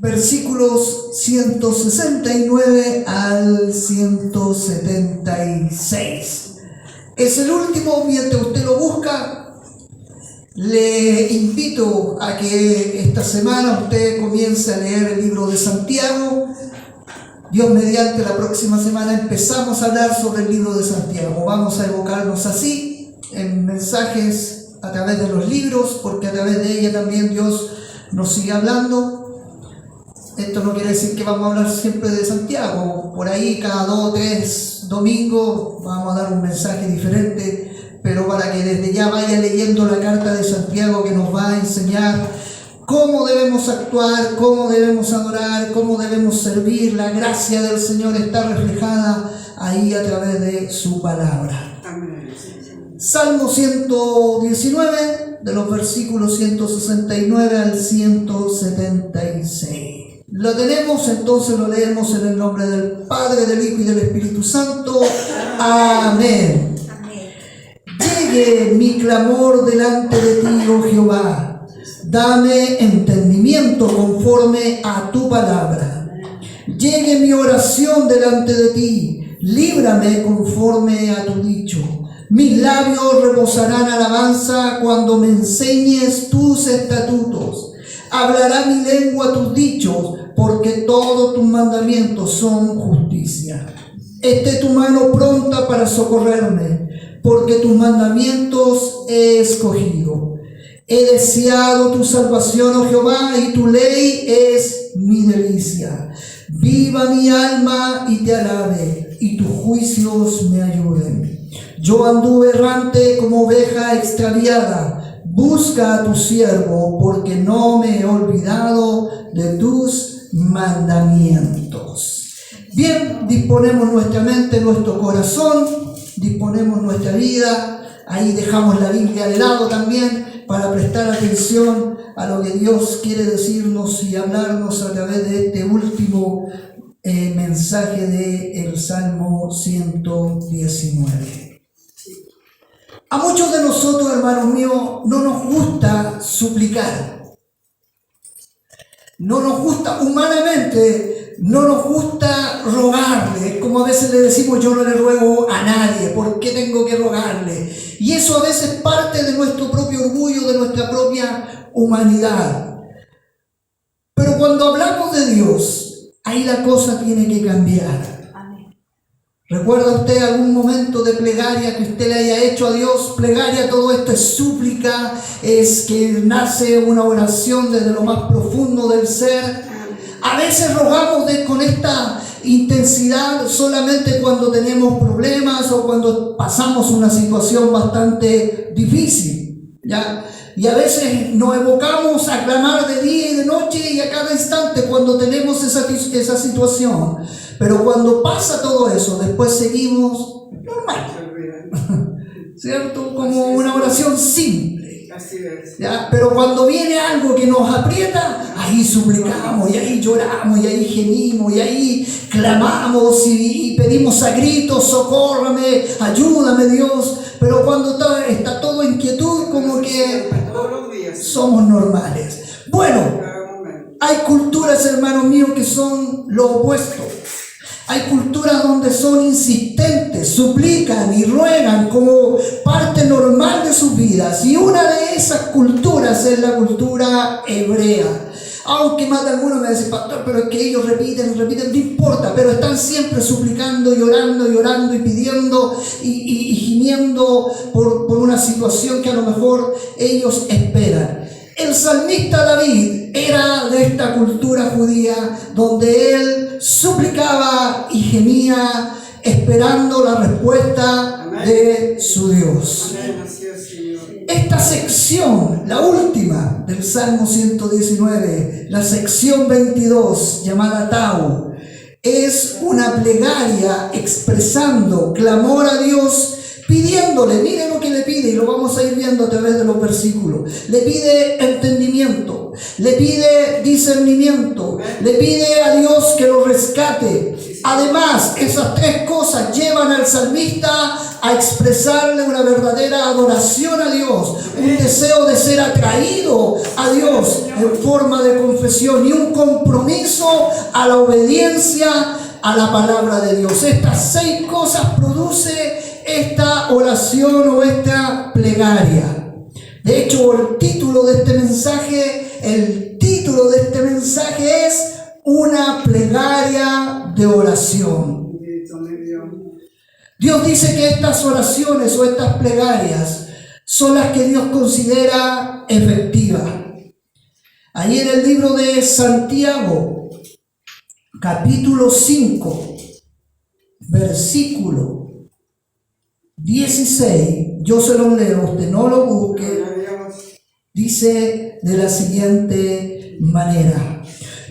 versículos 169 al 176. Es el último. Mientras usted lo busca, le invito a que esta semana usted comience a leer el libro de Santiago. Dios mediante, la próxima semana empezamos a hablar sobre el libro de Santiago. Vamos a evocarnos así en mensajes a través de los libros, porque a través de ella también Dios nos sigue hablando. Esto no quiere decir que vamos a hablar siempre de Santiago. Por ahí cada 2 o 3 domingos vamos a dar un mensaje diferente, pero para que desde ya vaya leyendo la carta de Santiago, que nos va a enseñar cómo debemos actuar, cómo debemos adorar, cómo debemos servir. La gracia del Señor está reflejada ahí a través de su palabra. Salmo 119, de los versículos 169 al 176. Lo tenemos, entonces lo leemos en el nombre del Padre, del Hijo y del Espíritu Santo. Amén. Llegue mi clamor delante de ti, oh Jehová. Dame entendimiento conforme a tu palabra. Llegue mi oración delante de ti. Líbrame conforme a tu dicho. Mis labios rebosarán alabanza cuando me enseñes tus estatutos. Hablará mi lengua tus dichos, porque todos tus mandamientos son justicia. Esté tu mano pronta para socorrerme, porque tus mandamientos he escogido. He deseado tu salvación, oh Jehová, y tu ley es mi delicia. Viva mi alma y te alabe, y tus juicios me ayuden. Yo anduve errante como oveja extraviada. Busca a tu siervo, porque no me he olvidado de tus mandamientos. Bien, disponemos nuestra mente, nuestro corazón, disponemos nuestra vida. Ahí dejamos la Biblia de lado también para prestar atención a lo que Dios quiere decirnos y hablarnos a través de este último mensaje del Salmo 119. A muchos de nosotros, hermanos míos, no nos gusta suplicar. No nos gusta humanamente, no nos gusta rogarle. Como a veces le decimos, yo no le ruego a nadie, ¿por qué tengo que rogarle? Y eso a veces parte de nuestro propio orgullo, de nuestra propia humanidad. Pero cuando hablamos de Dios, ahí la cosa tiene que cambiar. ¿Recuerda usted algún momento de plegaria que usted le haya hecho a Dios? Plegaria, todo esto es súplica, es que nace una oración desde lo más profundo del ser. A veces rogamos con esta intensidad solamente cuando tenemos problemas o cuando pasamos una situación bastante difícil, ¿ya? Y a veces nos evocamos a clamar de día y de noche y a cada instante cuando tenemos esa situación. Pero cuando pasa todo eso, después seguimos normal, ¿cierto? Como una oración simple, ¿ya? Pero cuando viene algo que nos aprieta, ahí suplicamos, y ahí lloramos, y ahí gemimos, y ahí clamamos y pedimos a gritos, socórrame, ayúdame Dios. Pero cuando está todo en quietud, como que somos normales. Bueno, hay culturas, hermanos míos, que son lo opuesto. Hay culturas donde son insistentes, suplican y ruegan como parte normal de sus vidas. Y una de esas culturas es la cultura hebrea. Aunque más de algunos me dicen, pastor, pero es que ellos repiten, no importa, pero están siempre suplicando, llorando y pidiendo y gimiendo por una situación que a lo mejor ellos esperan. El salmista David era de esta cultura judía donde él suplicaba y gemía esperando la respuesta de su Dios. Esta sección, la última del Salmo 119, la sección 22 llamada Tau, es una plegaria expresando clamor a Dios, pidiéndole, miren lo que le pide y lo vamos a ir viendo a través de los versículos. Le pide entendimiento, le pide discernimiento, le pide a Dios que lo rescate, Además, esas tres cosas llevan al salmista a expresarle una verdadera adoración a Dios, un deseo de ser atraído a Dios en forma de confesión y un compromiso a la obediencia a la palabra de Dios. Estas 6 cosas produce esta oración o esta plegaria. De hecho, el título de este mensaje es una plegaria de oración. Dios dice que estas oraciones o estas plegarias son las que Dios considera efectivas. Ahí en el libro de Santiago, capítulo 5, versículo 16, yo se lo leo, usted no lo busque, dice de la siguiente manera: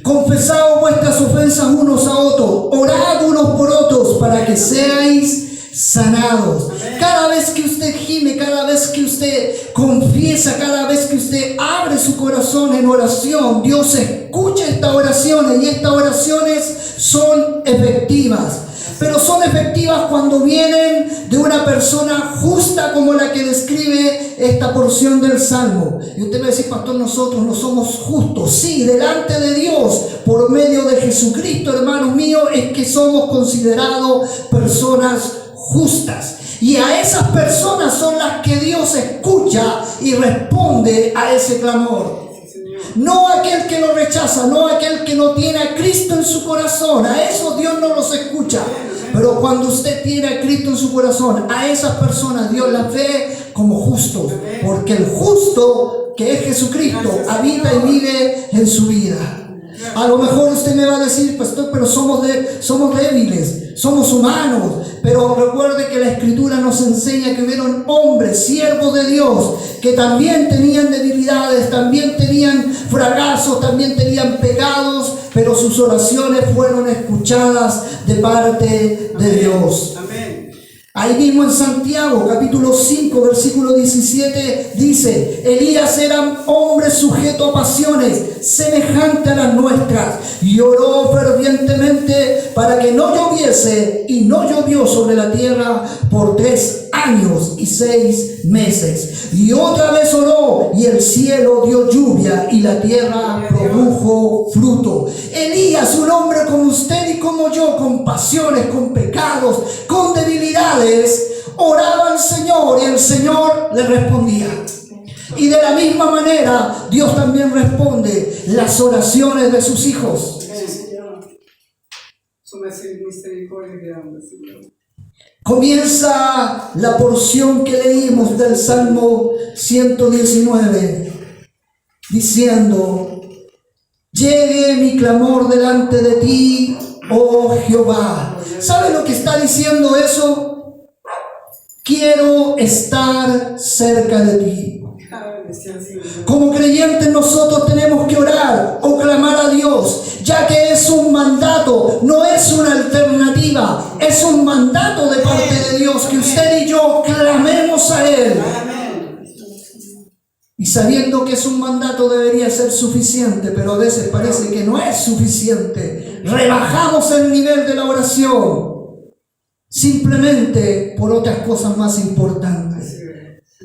confesaos vuestras ofensas unos a otros, orad unos por otros para que seáis sanados. Cada vez que usted gime, cada vez que usted confiesa, cada vez que usted abre su corazón en oración, Dios escucha estas oraciones y estas oraciones son efectivas. Pero son efectivas cuando vienen de una persona justa como la que describe esta porción del Salmo. Y usted me dice: pastor, nosotros no somos justos. Sí, delante de Dios, por medio de Jesucristo, hermano mío, es que somos considerados personas justas. Y a esas personas son las que Dios escucha y responde a ese clamor. No aquel que lo rechaza, no aquel que no tiene a Cristo en su corazón. A esos Dios no los escucha. Pero cuando usted tiene a Cristo en su corazón, a esas personas Dios las ve como justos. Porque el justo, que es Jesucristo, habita y vive en su vida. A lo mejor usted me va a decir: pastor, pero somos débiles, somos humanos. Pero recuerde que la Escritura nos enseña que hubieron hombres, siervos de Dios, que también tenían debilidades, también tenían fracasos, también tenían pecados, pero sus oraciones fueron escuchadas de parte de Dios. Ahí mismo en Santiago, capítulo 5, versículo 17, dice: Elías era un hombre sujeto a pasiones semejante a las nuestras, y oró fervientemente para que no lloviese, y no llovió sobre la tierra por 3 años y 6 meses. Y otra vez oró, y el cielo dio lluvia, y la tierra produjo fruto. Elías, un hombre como usted y como yo, con pasiones, con pecados, con debilidades, oraba al Señor y el Señor le respondía. Y de la misma manera Dios también responde las oraciones de sus hijos. Comienza la porción que leímos del Salmo 119 diciendo: llegue mi clamor delante de ti, oh Jehová. ¿Sabe lo que está diciendo eso? Quiero estar cerca de ti. Como creyentes nosotros tenemos que orar o clamar a Dios, ya que es un mandato, no es una alternativa, es un mandato de parte de Dios que usted y yo clamemos a Él. Y sabiendo que es un mandato debería ser suficiente, pero a veces parece que no es suficiente. Rebajamos el nivel de la oración simplemente por otras cosas más importantes.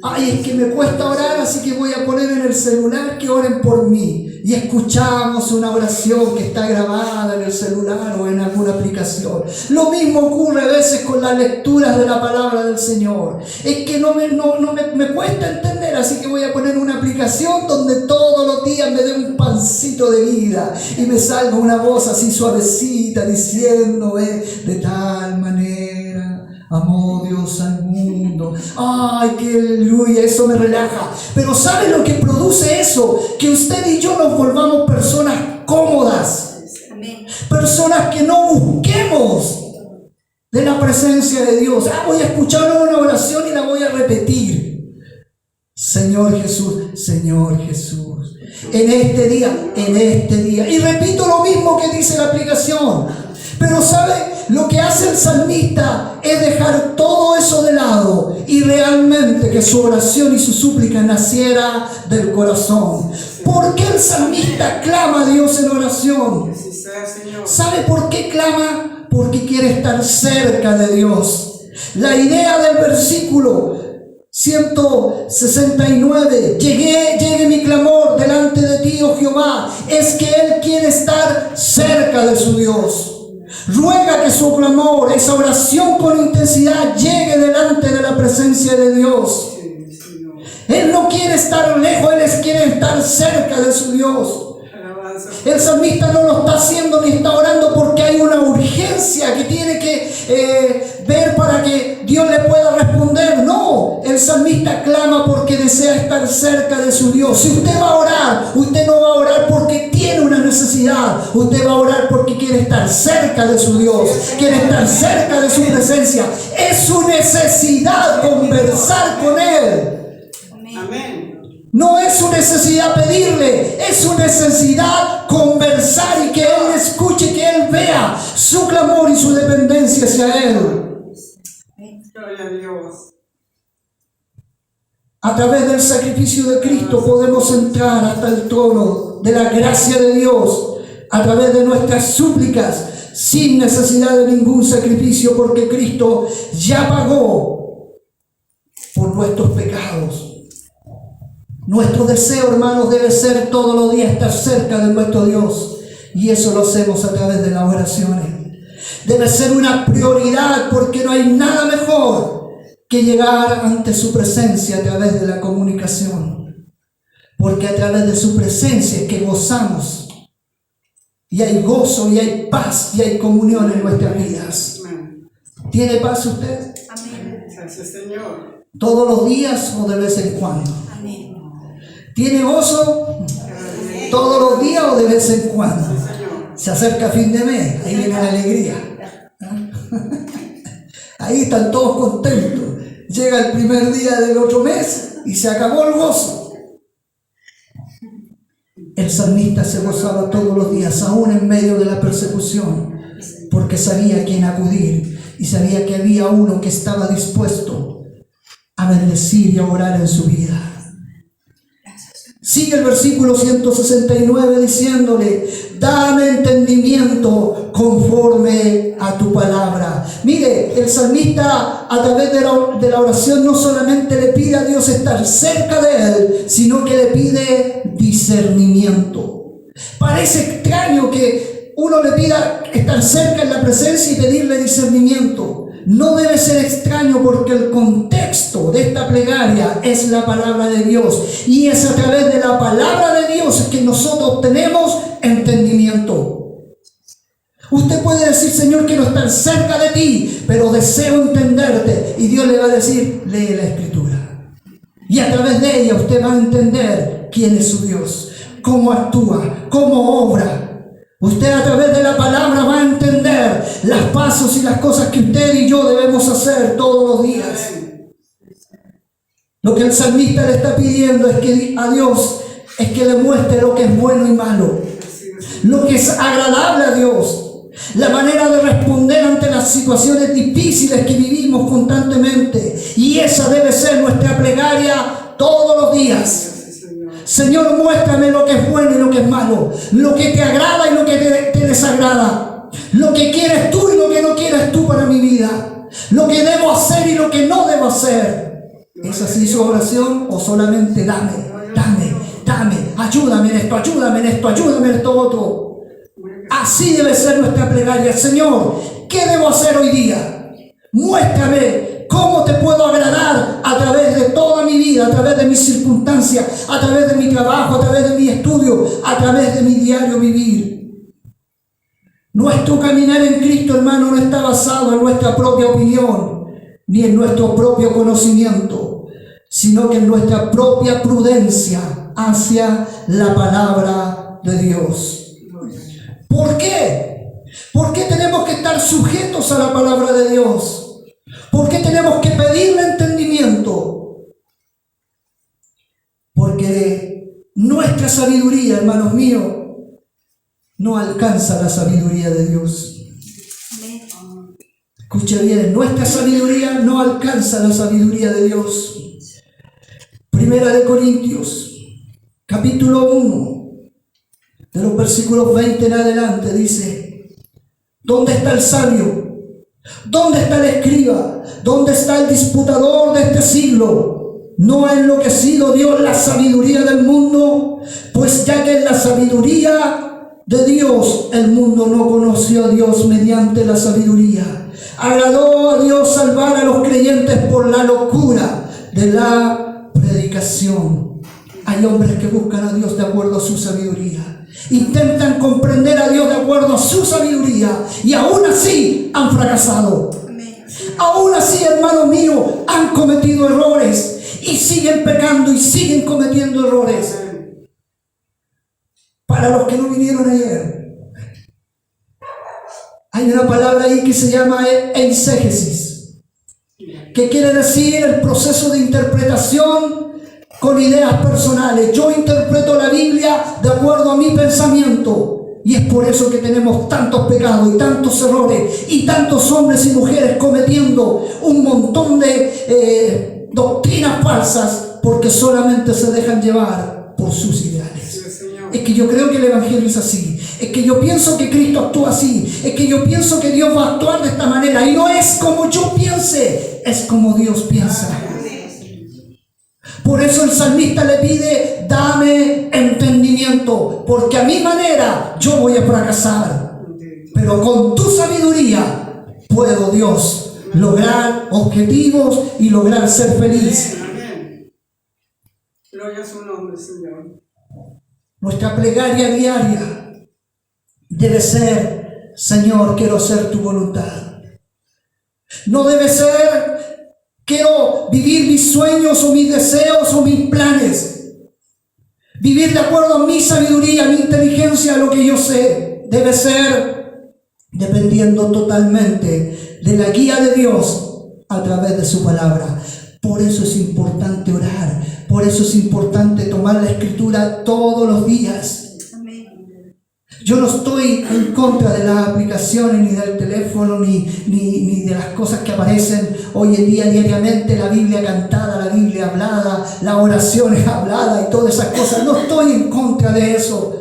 Ay, es que me cuesta orar, así que voy a poner en el celular que oren por mí. Y escuchamos una oración que está grabada en el celular o en alguna aplicación. Lo mismo ocurre a veces con las lecturas de la palabra del Señor. Es que me cuesta entender, así que voy a poner una aplicación donde todos los días me dé un pancito de vida y me salga una voz así suavecita diciendo: de tal manera amó Dios al mundo. Ay, qué aleluya, eso me relaja. Pero ¿sabe lo que produce eso? Que usted y yo nos volvamos personas cómodas. Amén. Personas que no busquemos de la presencia de Dios. Voy a escuchar una oración y la voy a repetir. Señor Jesús, Señor Jesús, en este día. Y repito lo mismo que dice la aplicación. Pero ¿sabe? Lo que hace el salmista es dejar todo eso de lado y realmente que su oración y su súplica naciera del corazón. ¿Por qué el salmista clama a Dios en oración? Así sea, Señor. ¿Sabe por qué clama? Porque quiere estar cerca de Dios. La idea del versículo 169, llegue mi clamor delante de ti, oh Jehová, es que Él quiere estar cerca de su Dios. Ruega que su clamor, esa oración con intensidad, llegue delante de la presencia de Dios. Sí, Señor. Él no quiere estar lejos, Él quiere estar cerca de su Dios. Alabanza. El salmista no lo está haciendo ni está orando porque hay una urgencia que tiene que ver para que Dios le pueda responder. No, el salmista clama porque desea estar cerca de su Dios. Si usted va a orar, usted no va a orar porque tiene una necesidad. Usted va a orar porque quiere estar cerca de su Dios, quiere estar cerca de su presencia. Es su necesidad conversar con Él. Amén. No es su necesidad pedirle, es su necesidad conversar y que Él escuche, que Él vea su clamor y su dependencia hacia Él. Gloria a Dios. A través del sacrificio de Cristo podemos entrar hasta el trono de la gracia de Dios, a través de nuestras súplicas, sin necesidad de ningún sacrificio, porque Cristo ya pagó por nuestros pecados. Nuestro deseo, hermanos, debe ser todos los días estar cerca de nuestro Dios. Y eso lo hacemos a través de las oraciones. Debe ser una prioridad porque no hay nada mejor que llegar ante su presencia a través de la comunicación. Porque a través de su presencia es que gozamos. Y hay gozo, y hay paz, y hay comunión en nuestras vidas. Amén. ¿Tiene paz usted? Amén. Gracias, Señor. ¿Todos los días o de vez en cuando? Amén. ¿Tiene gozo todos los días o de vez en cuando? Sí, Señor. Se acerca fin de mes, ahí viene la alegría. Ahí están todos contentos. Llega el primer día del otro mes y se acabó el gozo. El salmista se gozaba todos los días, aún en medio de la persecución, porque sabía a quién acudir y sabía que había uno que estaba dispuesto a bendecir y a orar en su vida. Sigue el versículo 169 diciéndole: dame entendimiento conforme a tu palabra. Mire, el salmista a través de la oración no solamente le pide a Dios estar cerca de Él, sino que le pide discernimiento. Parece extraño que uno le pida estar cerca en la presencia y pedirle discernimiento. No debe ser extraño porque el contexto de esta plegaria es la palabra de Dios. Y es a través de la palabra de Dios que nosotros tenemos entendimiento. Usted puede decir: Señor, quiero estar cerca de ti, pero deseo entenderte. Y Dios le va a decir: lee la Escritura. Y a través de ella usted va a entender quién es su Dios, cómo actúa, cómo obra. Usted a través de la palabra va a entender los pasos y las cosas que usted y yo debemos hacer todos los días. Lo que el salmista le está pidiendo es que a Dios es que le muestre lo que es bueno y malo, lo que es agradable a Dios, la manera de responder ante las situaciones difíciles que vivimos constantemente. Y esa debe ser nuestra plegaria todos los días. Señor, muéstrame lo que es bueno y lo que es malo, lo que te agrada y lo que te desagrada, lo que quieres tú y lo que no quieres tú para mi vida, lo que debo hacer y lo que no debo hacer. ¿Es así su oración o solamente dame, ayúdame en esto, ayúdame en esto, ayúdame en esto otro? Así debe ser nuestra plegaria. Señor, ¿qué debo hacer hoy día? Muéstrame cómo te puedo agradar a través de toda mi vida, a través de mis circunstancias, a través de mi trabajo, a través de mi estudio, a través de mi diario vivir. Nuestro caminar en Cristo, hermano, no está basado en nuestra propia opinión, ni en nuestro propio conocimiento, sino que en nuestra propia prudencia hacia la palabra de Dios. ¿Por qué? ¿Por qué tenemos que estar sujetos a la palabra de Dios? ¿Por qué tenemos que pedirle entendimiento? Porque nuestra sabiduría, hermanos míos, no alcanza la sabiduría de Dios. Escuche bien, nuestra sabiduría no alcanza la sabiduría de Dios. Primera de Corintios, capítulo 1, de los versículos 20 en adelante, dice: ¿dónde está el sabio? ¿Dónde está el escriba? ¿Dónde está el disputador de este siglo? ¿No ha enloquecido Dios la sabiduría del mundo? Pues ya que en la sabiduría de Dios el mundo no conoció a Dios mediante la sabiduría, agradó a Dios salvar a los creyentes por la locura de la predicación. Hay hombres que buscan a Dios de acuerdo a su sabiduría, intentan comprender a Dios de acuerdo a su sabiduría, y aún así han fracasado. Aún así, hermano mío, han cometido errores y siguen pecando y siguen cometiendo errores. Para los que no vinieron ayer, hay una palabra ahí que se llama eisegesis, que quiere decir el proceso de interpretación con ideas personales. Yo interpreto la Biblia de acuerdo a mi pensamiento, y es por eso que tenemos tantos pecados y tantos errores y tantos hombres y mujeres cometiendo un montón de doctrinas falsas, porque solamente se dejan llevar por sus ideales. Es que yo creo que el Evangelio es así, es que yo pienso que Cristo actúa así, es que yo pienso que Dios va a actuar de esta manera, y no es como yo piense, es como Dios piensa. Por eso el salmista le pide: dame entendimiento, porque a mi manera yo voy a fracasar, pero con tu sabiduría puedo, Dios, lograr objetivos y lograr ser feliz. Amén. Gloria a su nombre, Señor. Nuestra plegaria diaria debe ser: Señor, quiero hacer tu voluntad. No debe ser: quiero vivir mis sueños o mis deseos o mis planes. Vivir de acuerdo a mi sabiduría, a mi inteligencia, a lo que yo sé. Debe ser dependiendo totalmente de la guía de Dios a través de su palabra. Por eso es importante orar. Por eso es importante tomar la Escritura todos los días. Yo no estoy en contra de las aplicaciones, ni del teléfono, ni de las cosas que aparecen hoy en día diariamente: la Biblia cantada, la Biblia hablada, la oración hablada y todas esas cosas. No estoy en contra de eso,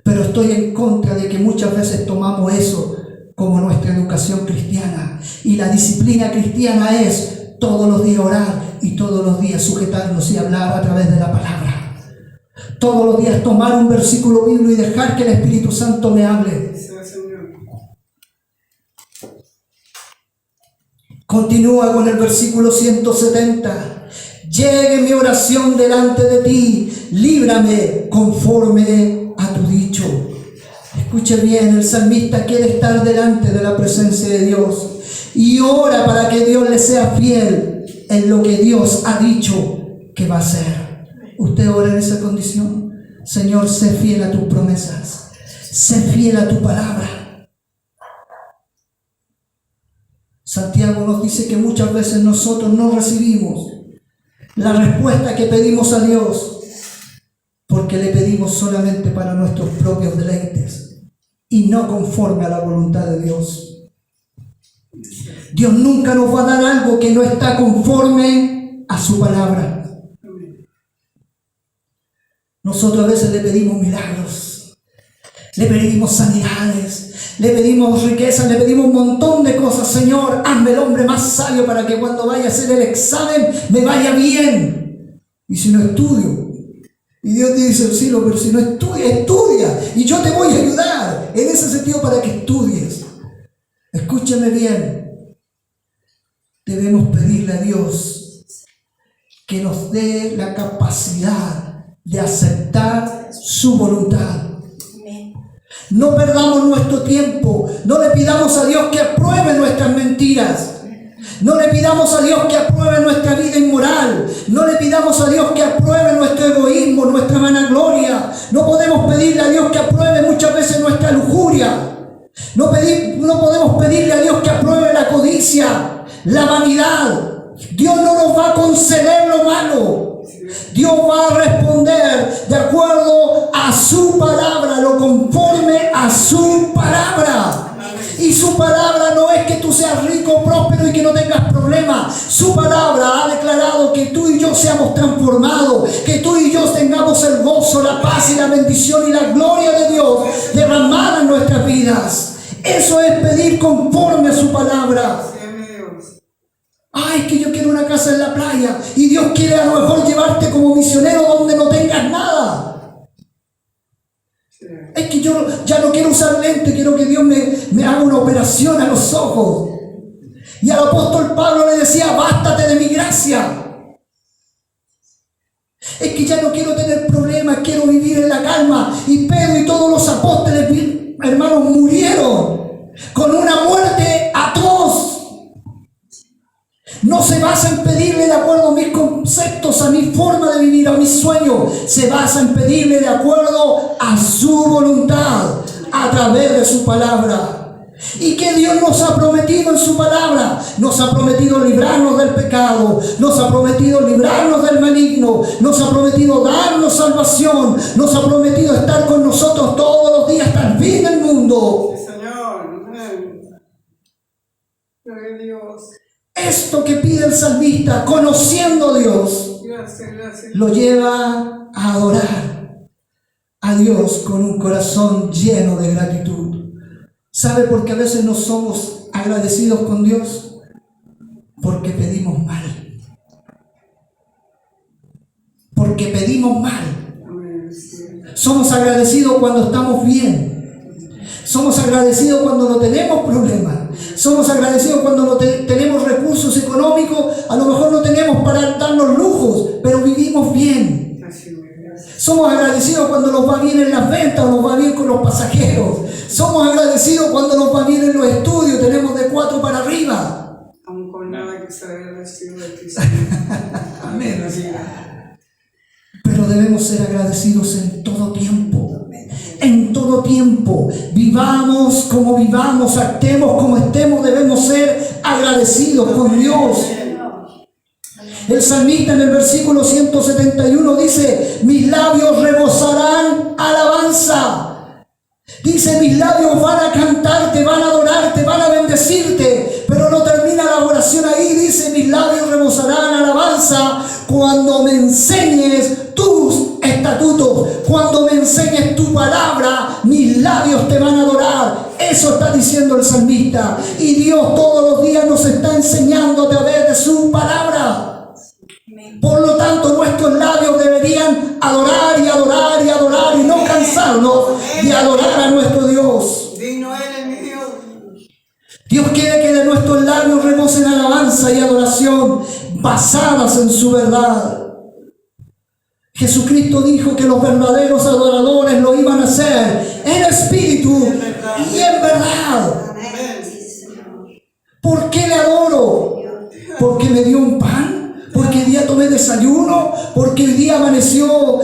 pero estoy en contra de que muchas veces tomamos eso como nuestra educación cristiana. Y la disciplina cristiana es todos los días orar y todos los días sujetarnos y hablar a través de la palabra. Todos los días tomar un versículo bíblico y dejar que el Espíritu Santo me hable. Continúa con el versículo 170. Llegue mi oración delante de ti, líbrame conforme a tu dicho. Escuche bien, el salmista quiere estar delante de la presencia de Dios y ora para que Dios le sea fiel en lo que Dios ha dicho que va a hacer. ¿Usted ora en esa condición? Señor, sé fiel a tus promesas, sé fiel a tu palabra. Santiago nos dice que muchas veces nosotros no recibimos la respuesta que pedimos a Dios porque le pedimos solamente para nuestros propios deleites y no conforme a la voluntad de Dios. Dios nunca nos va a dar algo que no está conforme a su palabra. Nosotros a veces le pedimos milagros, le pedimos sanidades, le pedimos riquezas, le pedimos un montón de cosas. Señor, hazme el hombre más sabio para que cuando vaya a hacer el examen me vaya bien. Y si no estudio, y Dios te dice: el cielo, pero si no estudia, estudia, y yo te voy a ayudar en ese sentido para que estudies. Escúcheme bien, debemos pedirle a Dios que nos dé la capacidad de aceptar su voluntad. No perdamos nuestro tiempo, no le pidamos a Dios que apruebe nuestras mentiras, no le pidamos a Dios que apruebe nuestra vida inmoral, no le pidamos a Dios que apruebe nuestro egoísmo, nuestra vanagloria. No podemos pedirle a Dios que apruebe muchas veces nuestra lujuria, no podemos pedirle a Dios que apruebe la codicia, la vanidad. Dios no nos va a conceder lo malo. Dios va a responder de acuerdo a su palabra, lo conforme a su palabra. Y su palabra no es que tú seas rico, próspero y que no tengas problemas. Su palabra ha declarado que tú y yo yo seamos transformados, que tú y yo tengamos el gozo, la paz y la bendición y la gloria de Dios derramada en nuestras vidas. Eso es pedir conforme a su palabra. Ay, que yo quiero una casa en la playa y Dios quiere a lo mejor llevarte como misionero donde no tengas nada. Es que yo ya no quiero usar lentes, quiero que Dios me haga una operación a los ojos. Y al apóstol Pablo le decía, bástate de mi gracia. Es que ya no quiero tener problemas, quiero vivir en la calma. Y Pedro y todos los apóstoles, hermanos, murieron con una muerte atroz. No se basa en pedirle de acuerdo a mis conceptos, a mi forma de vivir, a mis sueños. Se basa en pedirle de acuerdo a su voluntad, a través de su palabra. ¿Y qué Dios nos ha prometido en su palabra? Nos ha prometido librarnos del pecado, nos ha prometido librarnos del maligno, nos ha prometido darnos salvación, nos ha prometido estar con nosotros todos los días hasta el fin del mundo. Señor, amén. Gloria a Dios. Esto que pide el salmista, conociendo a Dios, Gracias. lo lleva a adorar a Dios con un corazón lleno de gratitud. ¿Sabe por qué a veces no somos agradecidos con Dios? Porque pedimos mal. Porque pedimos mal. Somos agradecidos cuando estamos bien. Somos agradecidos cuando no tenemos problemas. Somos agradecidos cuando no tenemos recursos económicos. A lo mejor no tenemos para darnos lujos, pero vivimos bien. Somos agradecidos cuando nos va bien en las ventas o nos va bien con los pasajeros. Somos agradecidos cuando nos va bien en los estudios, tenemos de 4 para arriba. Aún con nada que se agradecido de ti. Amén. Pero debemos ser agradecidos en todo tiempo. En todo tiempo, vivamos como vivamos, actuemos como estemos, debemos ser agradecidos con Dios. El salmista en el versículo 171 dice, mis labios rebosarán alabanza. Dice, mis labios van a cantarte, van a adorarte, van a bendecirte. Pero no termina la oración ahí, dice, mis labios rebosarán alabanza cuando me enseñes tus estatutos, cuando me enseñes tu palabra, mis labios te van a adorar. Eso está diciendo el salmista. Y Dios todos los días nos está enseñando a través de su palabra. Por lo tanto, nuestros labios deberían adorar y adorar y adorar y no cansarnos de adorar a nuestro Dios. Digno eres, mi Dios. Dios quiere que de nuestros labios rebosen alabanza y adoración basadas en su verdad. Jesucristo dijo que los verdaderos adoradores lo iban a hacer en espíritu y en verdad. ¿Por qué le adoro? ¿Porque me dio un pan? ¿Porque hoy día tomé desayuno? ¿Porque hoy día amaneció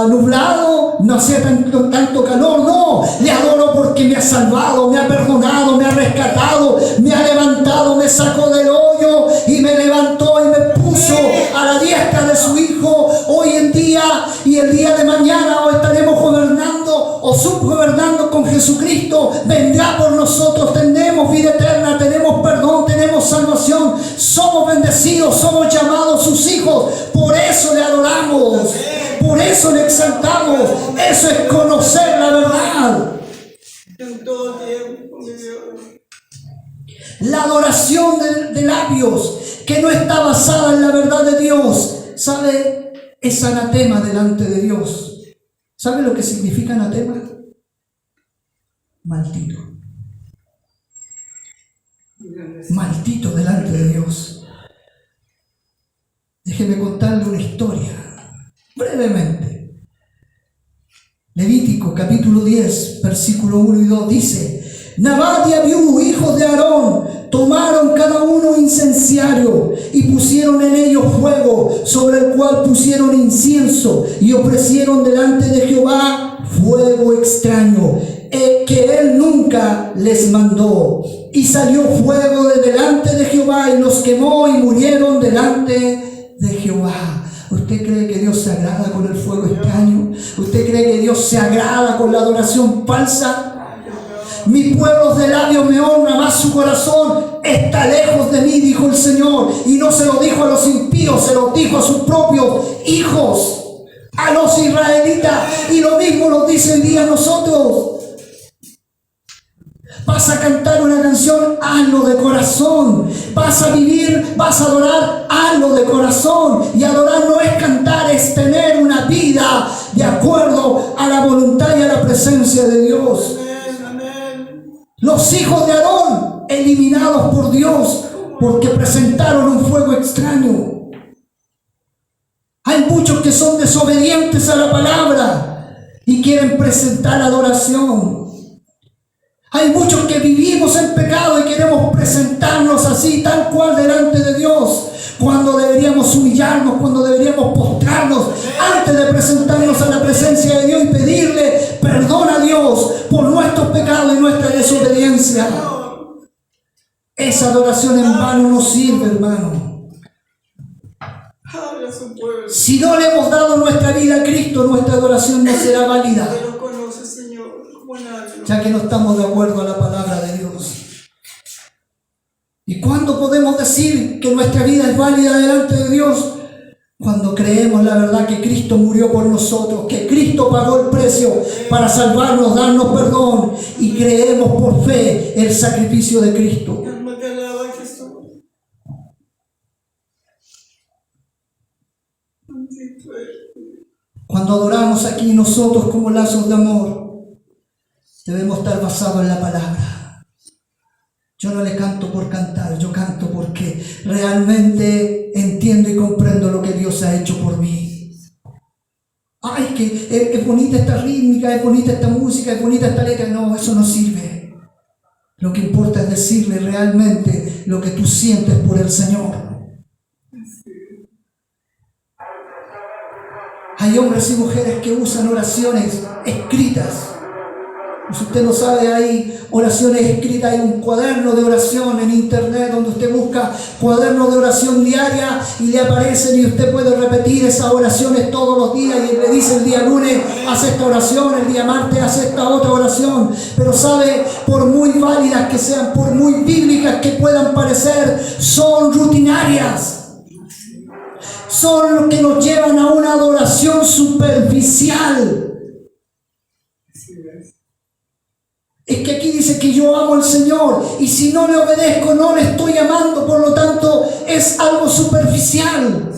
nublado? ¿No hacía tanto calor? No, le adoro porque me ha salvado, me ha perdonado, me ha rescatado, me ha levantado, me sacó del hoyo y me levantó y me puso a la diestra de su Hijo. Hoy en día y el día de mañana o estaremos gobernando o subgobernando con Jesucristo. Vendrá por nosotros, tenemos vida eterna, tenemos perdón, tenemos salvación, somos bendecidos, somos llamados sus hijos. Por eso le adoramos, por eso le exaltamos. Eso es conocer la verdad. En todo tiempo, mi Dios. La adoración de labios que no está basada en la verdad de Dios, ¿sabe? Es anatema delante de Dios. ¿Sabe lo que significa anatema? Maldito. Maldito delante de Dios. Déjeme contarle una historia, brevemente. Levítico capítulo 10, versículo 1 y 2 dice: Nabat y Abiú, hijos de Aarón, tomaron cada uno incenciario y pusieron en ellos fuego, sobre el cual pusieron incienso y ofrecieron delante de Jehová fuego extraño, que él nunca les mandó. Y salió fuego de delante de Jehová y los quemó y murieron delante de Jehová. ¿Usted cree que Dios se agrada con el fuego extraño? ¿Usted cree que Dios se agrada con la adoración falsa? Mi pueblo de labios me honra, mas su corazón está lejos de mí, dijo el Señor. Y no se lo dijo a los impíos, se lo dijo a sus propios hijos, a los israelitas. Y lo mismo nos dice hoy día a nosotros. Vas a cantar una canción, hazlo de corazón. Vas a vivir, vas a adorar, hazlo de corazón. Y adorar no es cantar, es tener una vida de acuerdo a la voluntad y a la presencia de Dios. Los hijos de Aarón, eliminados por Dios, porque presentaron un fuego extraño. Hay muchos que son desobedientes a la palabra y quieren presentar adoración. Hay muchos que vivimos en pecado y queremos presentarnos así, tal cual delante de Dios, cuando deberíamos humillarnos, cuando deberíamos postrarnos, antes de presentarnos a la presencia de Dios y pedirle perdón a Dios por nuestros pecados y nuestra desobediencia. Esa adoración en vano no sirve, hermano. Si no le hemos dado nuestra vida a Cristo, nuestra adoración no será válida, ya que no estamos de acuerdo a la palabra de Dios. ¿Y cuándo podemos decir que nuestra vida es válida delante de Dios? Cuando creemos la verdad que Cristo murió por nosotros, que Cristo pagó el precio para salvarnos, darnos perdón, y creemos por fe el sacrificio de Cristo. Cuando adoramos aquí nosotros como lazos de amor, debemos estar basados en la palabra. Yo no le canto por cantar, yo canto porque realmente entiendo y comprendo lo que Dios ha hecho por mí. Ay, que es bonita esta rítmica, es bonita esta música, es bonita esta letra. No, eso no sirve. Lo que importa es decirle realmente lo que tú sientes por el Señor. Hay hombres y mujeres que usan oraciones escritas. Si usted no sabe, hay oraciones escritas, hay un cuaderno de oración en internet donde usted busca cuaderno de oración diaria y le aparecen y usted puede repetir esas oraciones todos los días y le dice el día lunes hace esta oración, el día martes hace esta otra oración. Pero sabe, por muy válidas que sean, por muy bíblicas que puedan parecer, son rutinarias. Son los que nos llevan a una adoración superficial. Es que aquí dice que yo amo al Señor y si no le obedezco no le estoy amando, por lo tanto es algo superficial.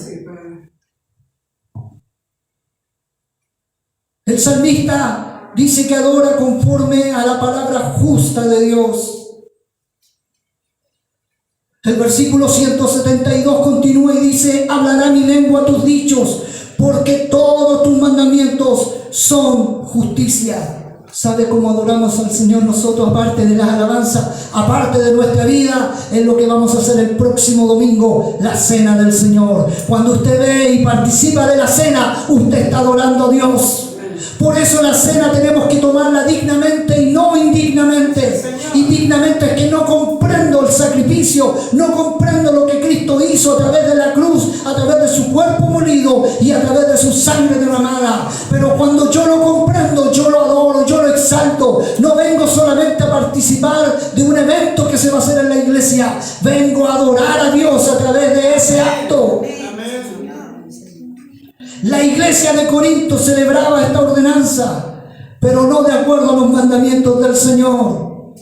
El salmista dice que adora conforme a la palabra justa de Dios. El versículo 172 continúa y dice: hablará mi lengua tus dichos, porque todos tus mandamientos son justicia. ¿Sabe cómo adoramos al Señor nosotros, aparte de las alabanzas, aparte de nuestra vida? Es lo que vamos a hacer el próximo domingo, la cena del Señor. Cuando usted ve y participa de la cena, usted está adorando a Dios. Por eso la cena tenemos que tomarla dignamente y no indignamente. Indignamente es que no comprendo el sacrificio, no comprendo lo que Cristo hizo a través de la cruz, a través de su cuerpo molido y a través de su sangre derramada. Pero cuando yo lo comprendo, yo lo adoro, yo lo exalto. No vengo solamente a participar de un evento que se va a hacer en la iglesia. Vengo a adorar a Dios a través de ese acto. La iglesia de Corinto celebraba esta ordenanza, pero no de acuerdo a los mandamientos del Señor.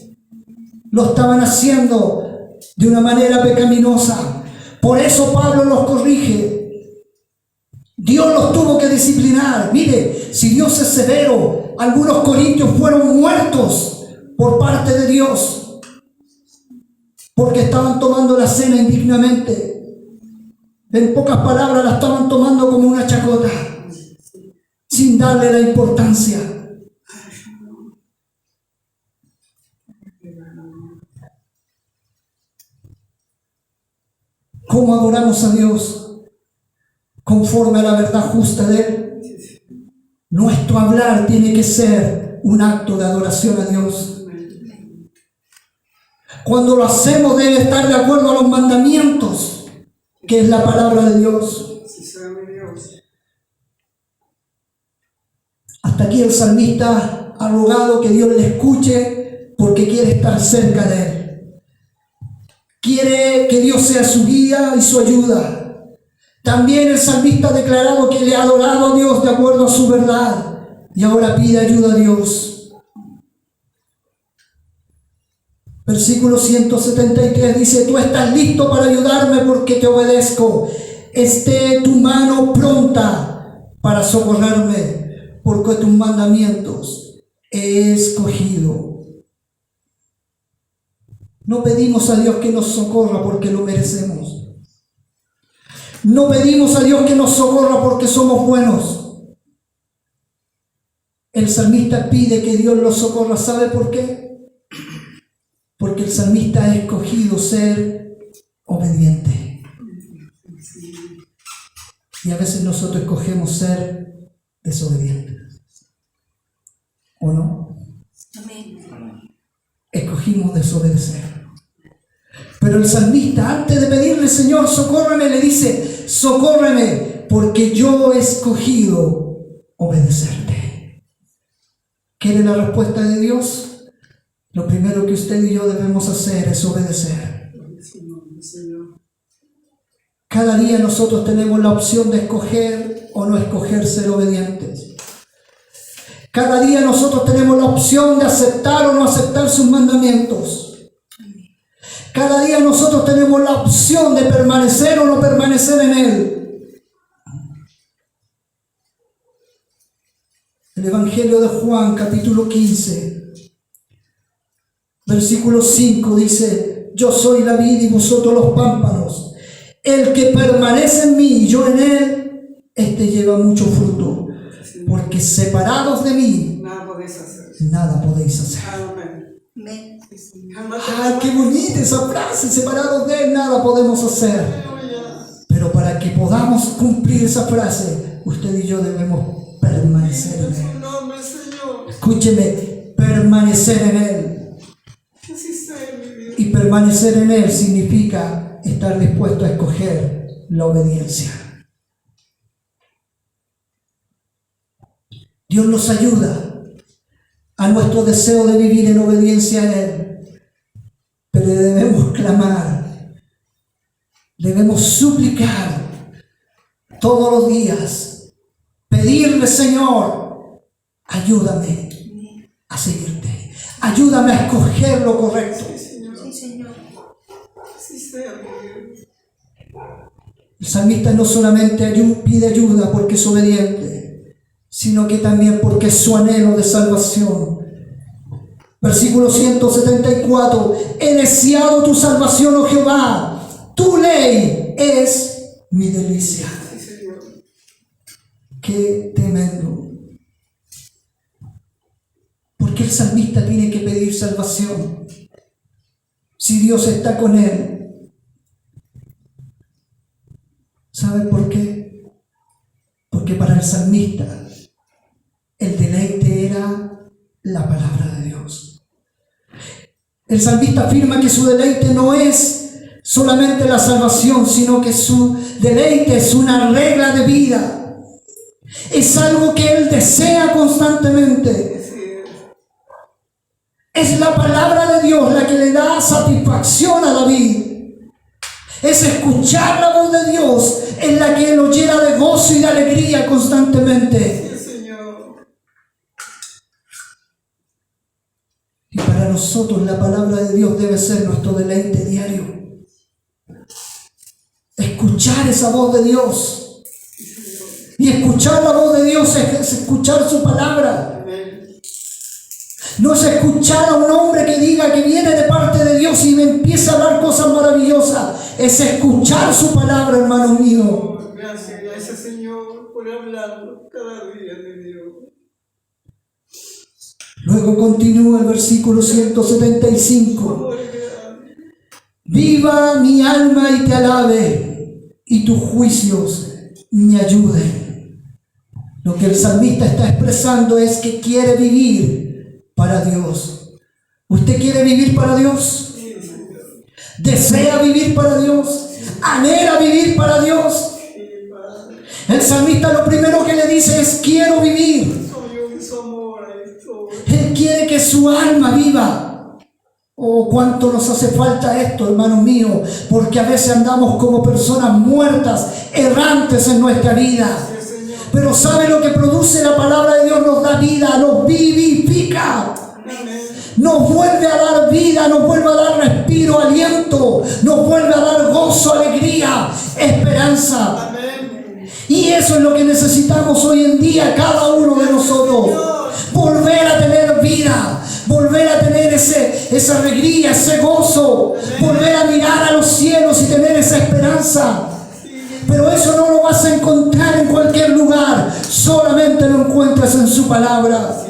Lo estaban haciendo de una manera pecaminosa. Por eso Pablo los corrige. Dios los tuvo que disciplinar. Mire, si Dios es severo, algunos corintios fueron muertos por parte de Dios porque estaban tomando la cena indignamente. En pocas palabras, la estaban tomando como una chacota, sin darle la importancia. ¿Cómo adoramos a Dios? Conforme a la verdad justa de Él. Nuestro hablar tiene que ser un acto de adoración a Dios. Cuando lo hacemos debe estar de acuerdo a los mandamientos, que es la palabra de Dios. Hasta aquí el salmista ha rogado que Dios le escuche porque quiere estar cerca de Él. Quiere que Dios sea su guía y su ayuda. También el salmista ha declarado que le ha adorado a Dios de acuerdo a su verdad y ahora pide ayuda a Dios. Versículo 173 dice: tú estás listo para ayudarme porque te obedezco. Esté tu mano pronta para socorrerme, porque tus mandamientos he escogido. No pedimos a Dios que nos socorra porque lo merecemos. No pedimos a Dios que nos socorra porque somos buenos. El salmista pide que Dios lo socorra. ¿Sabe por qué? Porque el salmista ha escogido ser obediente. Y a veces nosotros escogemos ser desobedientes. ¿O no? Escogimos desobedecer. Pero el salmista, antes de pedirle: Señor, socórreme, le dice: socórreme, porque yo he escogido obedecerte. ¿Quiere la respuesta de Dios? Lo primero que usted y yo debemos hacer es obedecer. Cada día nosotros tenemos la opción de escoger o no escoger ser obedientes. Cada día nosotros tenemos la opción de aceptar o no aceptar sus mandamientos. Cada día nosotros tenemos la opción de permanecer o no permanecer en Él. El Evangelio de Juan, capítulo 15, versículo 5 dice: yo soy la vid y vosotros los pámpanos. El que permanece en mí y yo en él, este lleva mucho fruto, porque separados de mí, nada podéis hacer. Nada podéis hacer. Amén. ¡Ay, qué bonita esa frase! Separados de él, nada podemos hacer. Pero para que podamos cumplir esa frase, usted y yo debemos permanecer en él. Escúcheme, permanecer en él. Y permanecer en él significa estar dispuesto a escoger la obediencia. Dios nos ayuda a nuestro deseo de vivir en obediencia a Él, pero debemos clamar, debemos suplicar todos los días, pedirle: Señor, ayúdame a seguirte, ayúdame a escoger lo correcto. El salmista no solamente pide ayuda porque es obediente, sino que también porque es su anhelo de salvación. Versículo 174: he deseado tu salvación, oh Jehová, tu ley es mi delicia. Qué tremendo. Porque el salmista tiene que pedir salvación si Dios está con él. ¿Sabe por qué? Porque para el salmista el deleite era la palabra de Dios. El salmista afirma que su deleite no es solamente la salvación, sino que su deleite es una regla de vida. Es algo que él desea constantemente. Es la palabra de Dios la que le da satisfacción a David. Es escuchar la voz de Dios en la que lo llena de gozo y de alegría constantemente. Sí, Señor. Y para nosotros la palabra de Dios debe ser nuestro deleite diario. Escuchar esa voz de Dios. Y escuchar la voz de Dios es escuchar su palabra. No es escuchar a un hombre que diga que viene de parte de Dios y me empieza a hablar cosas maravillosas. Es escuchar su palabra, hermano mío. Gracias, Señor, por hablarnos cada día de Dios. Luego continúa el versículo 175. Viva mi alma y te alabe, y tus juicios me ayuden. Lo que el salmista está expresando es que quiere vivir para Dios. ¿Usted quiere vivir para Dios? ¿Desea vivir para Dios? ¿Anhela vivir para Dios? El salmista lo primero que le dice es: quiero vivir. Él quiere que su alma viva. Oh, cuánto nos hace falta esto, hermanos míos, porque a veces andamos como personas muertas, errantes en nuestra vida. Pero ¿sabe lo que produce la palabra de Dios? Nos da vida, nos vivifica. Nos vuelve a dar vida, nos vuelve a dar respiro, aliento, nos vuelve a dar gozo, alegría, esperanza. Y eso es lo que necesitamos hoy en día, cada uno de nosotros. Volver a tener vida, volver a tener esa alegría, ese gozo, volver a mirar a los cielos y tener esa esperanza. Pero eso no lo vas a encontrar en cualquier lugar, solamente lo encuentras en su palabra.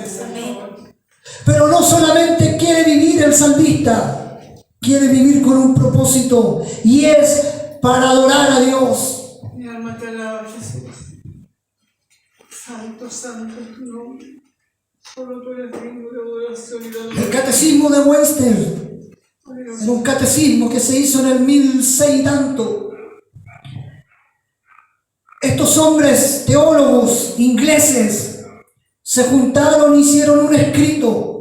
Pero no solamente quiere vivir el salmista, quiere vivir con un propósito, y es para adorar a Dios. Mi alma te alaba, Jesús. Santo, santo es tu nombre. Solo tú eres digno de adoración y de adoración. El catecismo de Westminster era un catecismo que se hizo en el 1006 y tanto. Estos hombres teólogos ingleses se juntaron, hicieron un escrito.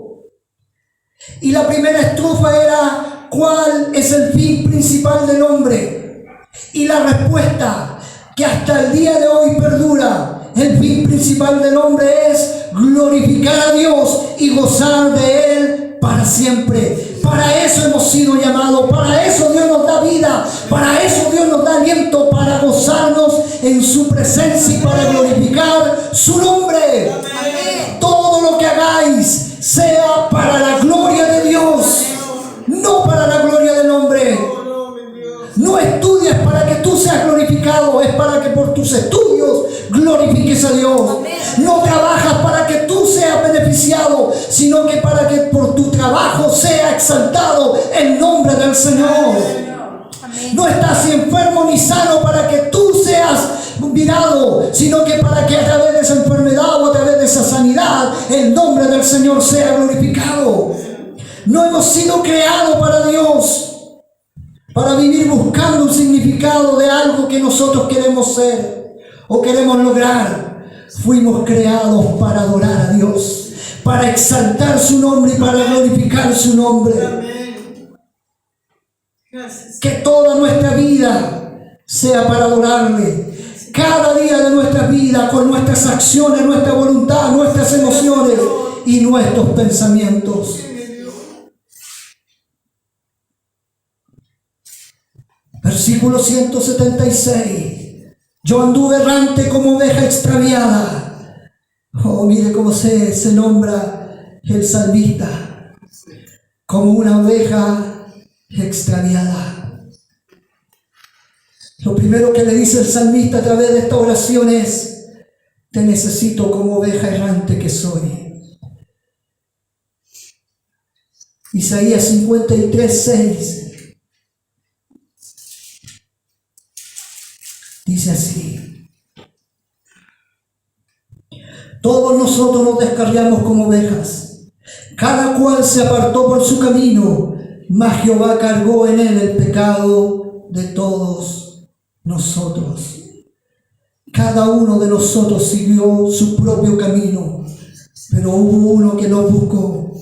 Y la primera estrofa era: ¿cuál es el fin principal del hombre? Y la respuesta, que hasta el día de hoy perdura: el fin principal del hombre es glorificar a Dios y gozar de Él para siempre. Para eso hemos sido llamados, para eso Dios nos da vida, para eso Dios nos da aliento, para gozarnos en su presencia y para glorificar su nombre. Amén. Todo lo que hagáis sea para la gloria de Dios, no para la gloria del hombre. No estudias para que tú seas glorificado, es para que por tus estudios glorifiques a Dios. No trabajas para que tú seas beneficiado, sino que para que por tu trabajo sea exaltado el nombre del Señor. No estás enfermo ni sano para que tú seas mirado, sino que para que a través de esa enfermedad o a través de esa sanidad el nombre del Señor sea glorificado. No hemos sido creados para Dios, para vivir buscando un significado de algo que nosotros queremos ser o queremos lograr. Fuimos creados para adorar a Dios, para exaltar su nombre y para glorificar su nombre. Que toda nuestra vida sea para adorarle. Cada día de nuestra vida, con nuestras acciones, nuestra voluntad, nuestras emociones y nuestros pensamientos. Versículo 176. Yo anduve errante como oveja extraviada. Oh, mire cómo se nombra el salmista. Como una oveja extraviada. Lo primero que le dice el salmista a través de esta oración es: te necesito como oveja errante que soy. Isaías 53:6 dice así: todos nosotros nos descarriamos como ovejas, cada cual se apartó por su camino, mas Jehová cargó en él el pecado de todos nosotros. Cada uno de nosotros siguió su propio camino, pero hubo uno que nos buscó,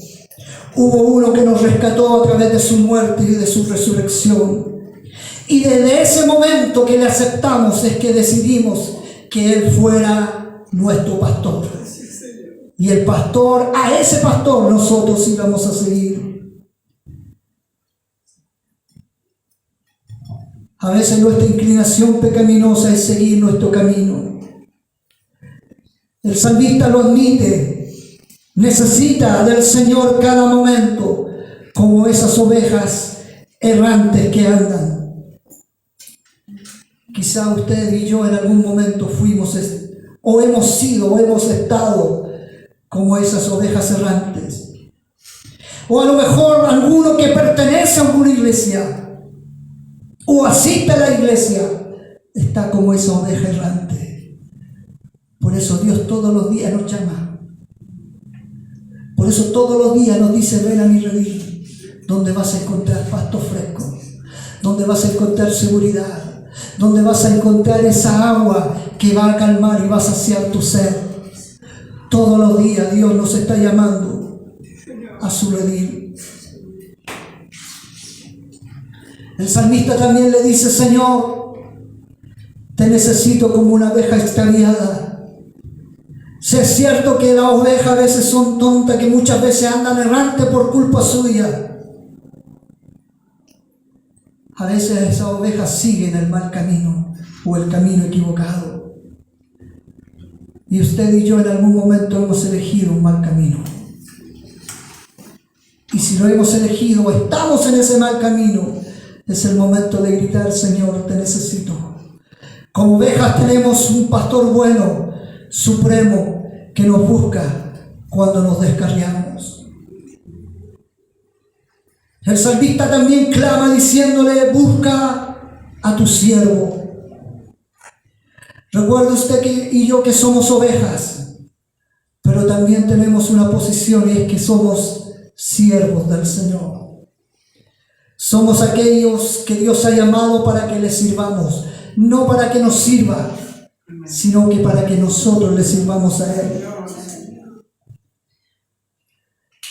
hubo uno que nos rescató a través de su muerte y de su resurrección. Y desde ese momento que le aceptamos es que decidimos que Él fuera nuestro pastor. Y el pastor, a ese pastor nosotros íbamos a seguir. A veces nuestra inclinación pecaminosa es seguir nuestro camino. El salmista lo admite. Necesita del Señor cada momento, como esas ovejas errantes que andan. Quizá usted y yo en algún momento fuimos o hemos sido o hemos estado como esas ovejas errantes. O a lo mejor alguno que pertenece a alguna iglesia o asiste a la iglesia está como esa oveja errante. Por eso Dios todos los días nos llama. Por eso todos los días nos dice: ven a mi redil, donde vas a encontrar pasto fresco, donde vas a encontrar seguridad, donde vas a encontrar esa agua que va a calmar y va a saciar tu sed. Todos los días Dios nos está llamando a su redil. El salmista también le dice: Señor, te necesito como una oveja extraviada. Si es cierto que las ovejas a veces son tontas, que muchas veces andan errantes por culpa suya, a veces esas ovejas siguen el mal camino o el camino equivocado. Y usted y yo en algún momento hemos elegido un mal camino. Y si lo hemos elegido o estamos en ese mal camino, es el momento de gritar: Señor, te necesito. Como ovejas tenemos un pastor bueno, supremo, que nos busca cuando nos descarriamos. El salmista también clama diciéndole: busca a tu siervo. Recuerde usted y yo que somos ovejas, pero también tenemos una posición, y es que somos siervos del Señor. Somos aquellos que Dios ha llamado para que le sirvamos, no para que nos sirva, sino que para que nosotros le sirvamos a Él.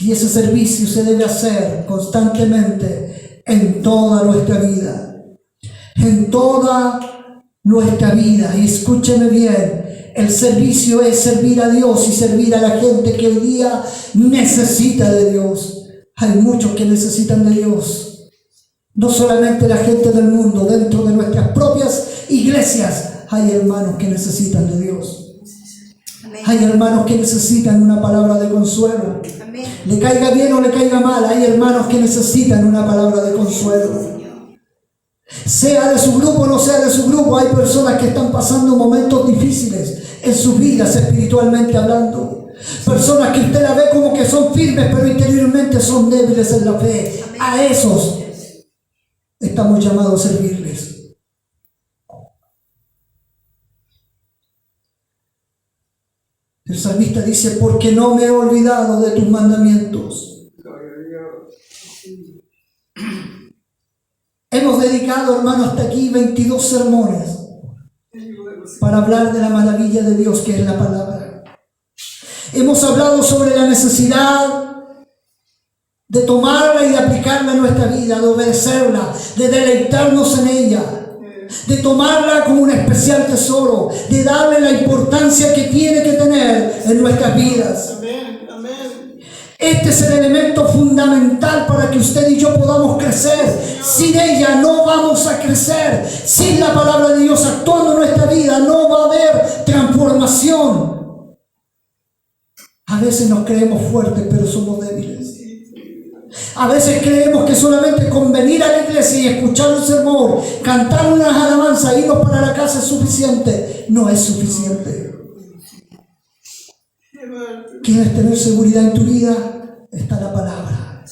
Y ese servicio se debe hacer constantemente en toda nuestra vida. En toda nuestra vida. Y escúcheme bien, el servicio es servir a Dios y servir a la gente que hoy día necesita de Dios. Hay muchos que necesitan de Dios. No solamente la gente del mundo, dentro de nuestras propias iglesias hay hermanos que necesitan de Dios. Hay hermanos que necesitan una palabra de consuelo. Le caiga bien o le caiga mal, hay hermanos que necesitan una palabra de consuelo. Sea de su grupo o no sea de su grupo, hay personas que están pasando momentos difíciles en sus vidas espiritualmente hablando. Personas que usted la ve como que son firmes, pero interiormente son débiles en la fe. A esos estamos llamados a servirles. El salmista dice: porque no me he olvidado de tus mandamientos. Hemos dedicado, hermano, hasta aquí 22 sermones para hablar de la maravilla de Dios que es la palabra. Hemos hablado sobre la necesidad de tomarla y de aplicarla en nuestra vida, de obedecerla, de deleitarnos en ella, de tomarla como un especial tesoro, de darle la importancia que tiene que tener en nuestras vidas. Este es el elemento fundamental para que usted y yo podamos crecer. Sin ella no vamos a crecer. Sin la palabra de Dios actuando en nuestra vida no va a haber transformación. A veces nos creemos fuertes, pero somos débiles. A veces creemos que solamente con venir a la iglesia y escuchar un sermón, cantar unas alabanzas, irnos para la casa es suficiente. No es suficiente. ¿Quieres tener seguridad en tu vida? Está la palabra.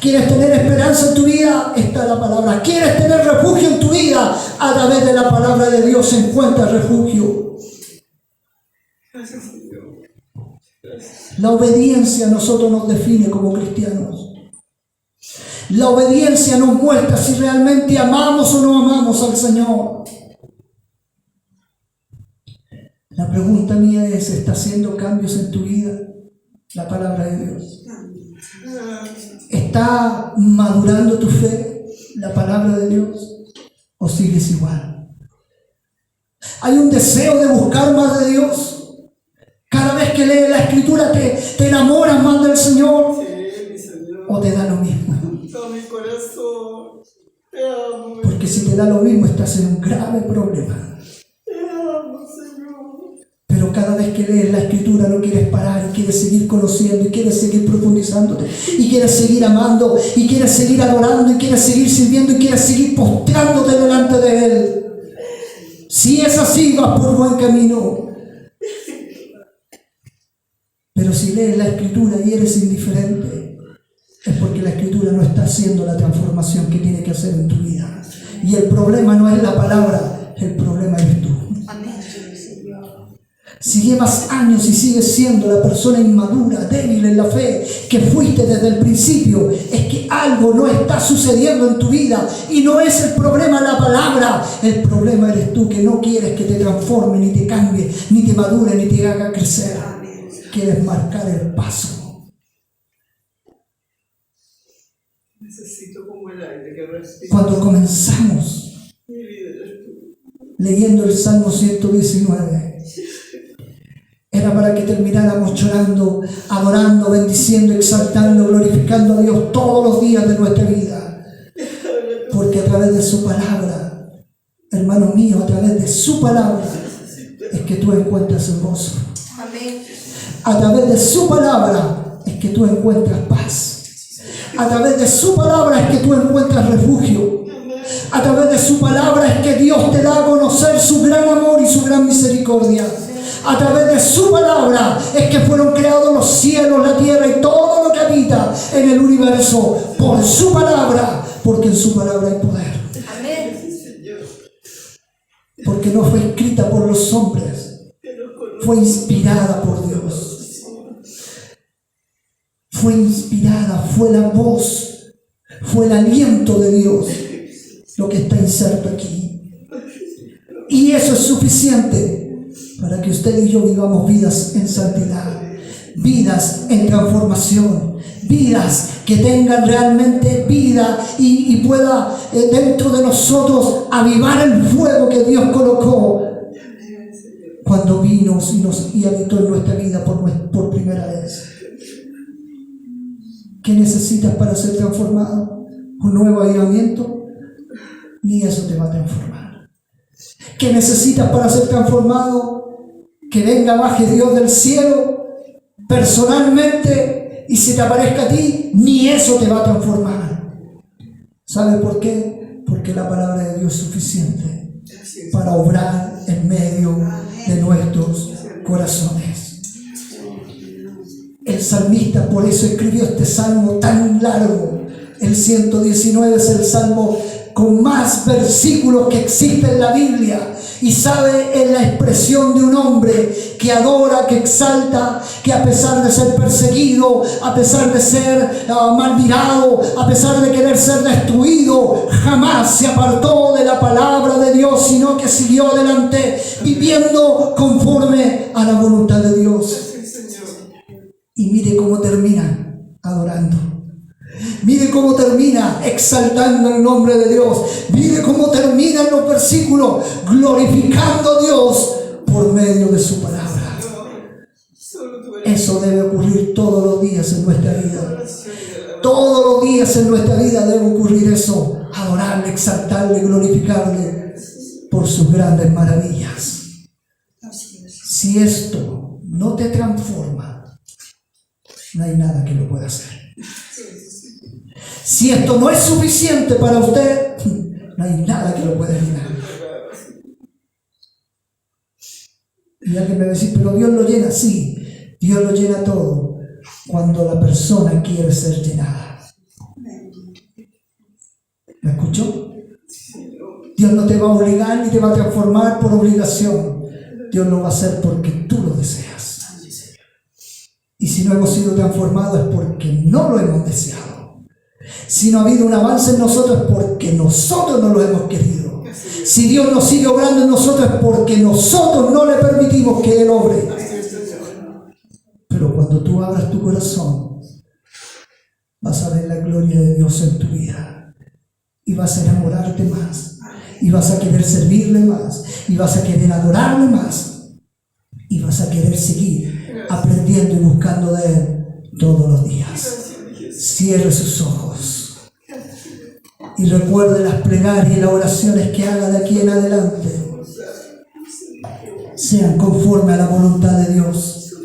¿Quieres tener esperanza en tu vida? Está la palabra. ¿Quieres tener refugio en tu vida? A través de la palabra de Dios se encuentra refugio. La obediencia a nosotros nos define como cristianos. La obediencia nos muestra si realmente amamos o no amamos al Señor. La pregunta mía es: ¿está haciendo cambios en tu vida la palabra de Dios? ¿Está madurando tu fe la palabra de Dios? ¿O sigues igual? ¿Hay un deseo de buscar más de Dios? Cada vez que lees la Escritura te enamoras más del Señor. ¿O te da lo mismo? Porque si te da lo mismo, estás en un grave problema. Pero cada vez que lees la Escritura no quieres parar, y quieres seguir conociendo, y quieres seguir profundizándote, y quieres seguir amando, y quieres seguir adorando, y quieres seguir sirviendo, y quieres seguir postrándote delante de Él. Si es así, vas por buen camino. Pero si lees la Escritura y eres indiferente, es porque la Escritura no está haciendo la transformación que tiene que hacer en tu vida. Y el problema no es la palabra, el problema eres tú. Si llevas años y sigues siendo la persona inmadura, débil en la fe que fuiste desde el principio, es que algo no está sucediendo en tu vida. Y no es el problema la palabra, el problema eres tú, que no quieres que te transforme, ni te cambie, ni te madure, ni te haga crecer. Quieres marcar el paso. necesito como el aire que respiro. Cuando comenzamos Mi vida eres tú. leyendo el Salmo 119, era para que termináramos llorando, adorando, bendiciendo, exaltando, glorificando a Dios todos los días de nuestra vida. Porque a través de su palabra, hermano mío, a través de su palabra, es que tú encuentras el gozo. Amén. A través de su palabra es que tú encuentras paz. A través de su palabra es que tú encuentras refugio. A través de su palabra es que Dios te da a conocer su gran amor y su gran misericordia. A través de su palabra es que fueron creados los cielos, la tierra y todo lo que habita en el universo. Por su palabra, porque en su palabra hay poder. Amén. Porque no fue escrita por los hombres, fue inspirada por Dios. Fue inspirada, fue la voz, fue el aliento de Dios lo que está inserto aquí. Y eso es suficiente para que usted y yo vivamos vidas en santidad, vidas en transformación, vidas que tengan realmente vida y pueda dentro de nosotros avivar el fuego que Dios colocó cuando vino y habitó en nuestra vida por primera vez. ¿Qué necesitas para ser transformado? ¿Un nuevo avivamiento? Ni eso te va a transformar. ¿Qué necesitas para ser transformado? Que venga, baje Dios del cielo personalmente y se te aparezca a ti. Ni eso te va a transformar. ¿Sabe por qué? Porque la palabra de Dios es suficiente para obrar en medio de nuestros corazones. El salmista por eso escribió este salmo tan largo. El 119 es el salmo con más versículos que existe en la Biblia. Y sabe, en la expresión de un hombre que adora, que exalta, que a pesar de ser perseguido, a pesar de ser mal mirado, a pesar de querer ser destruido, jamás se apartó de la palabra de Dios, sino que siguió adelante viviendo conforme a la voluntad de Dios. Y mire cómo termina adorando. Mire cómo termina exaltando el nombre de Dios. Mire cómo termina en los versículos glorificando a Dios por medio de su palabra. Eso debe ocurrir todos los días en nuestra vida. Todos los días en nuestra vida debe ocurrir eso. Adorarle, exaltarle, glorificarle por sus grandes maravillas. Si esto no te transforma, no hay nada que lo pueda hacer. Si esto no es suficiente para usted, no hay nada que lo pueda llenar. Y alguien me va a decir, pero Dios lo llena. Sí, Dios lo llena todo cuando la persona quiere ser llenada. ¿Me escuchó? Dios no te va a obligar ni te va a transformar por obligación. Dios lo va a hacer porque tú lo deseas. Y si no hemos sido transformados es porque no lo hemos deseado. Si no ha habido un avance en nosotros es porque nosotros no lo hemos querido. Si Dios no sigue obrando en nosotros es porque nosotros no le permitimos que Él obre. Pero cuando tú abras tu corazón, vas a ver la gloria de Dios en tu vida. Y vas a enamorarte más. Y vas a querer servirle más. Y vas a querer adorarle más. Y vas a querer seguir aprendiendo y buscando de Él todos los días. Cierre sus ojos y recuerde las plegarias y las oraciones que haga de aquí en adelante. Sean conforme a la voluntad de Dios.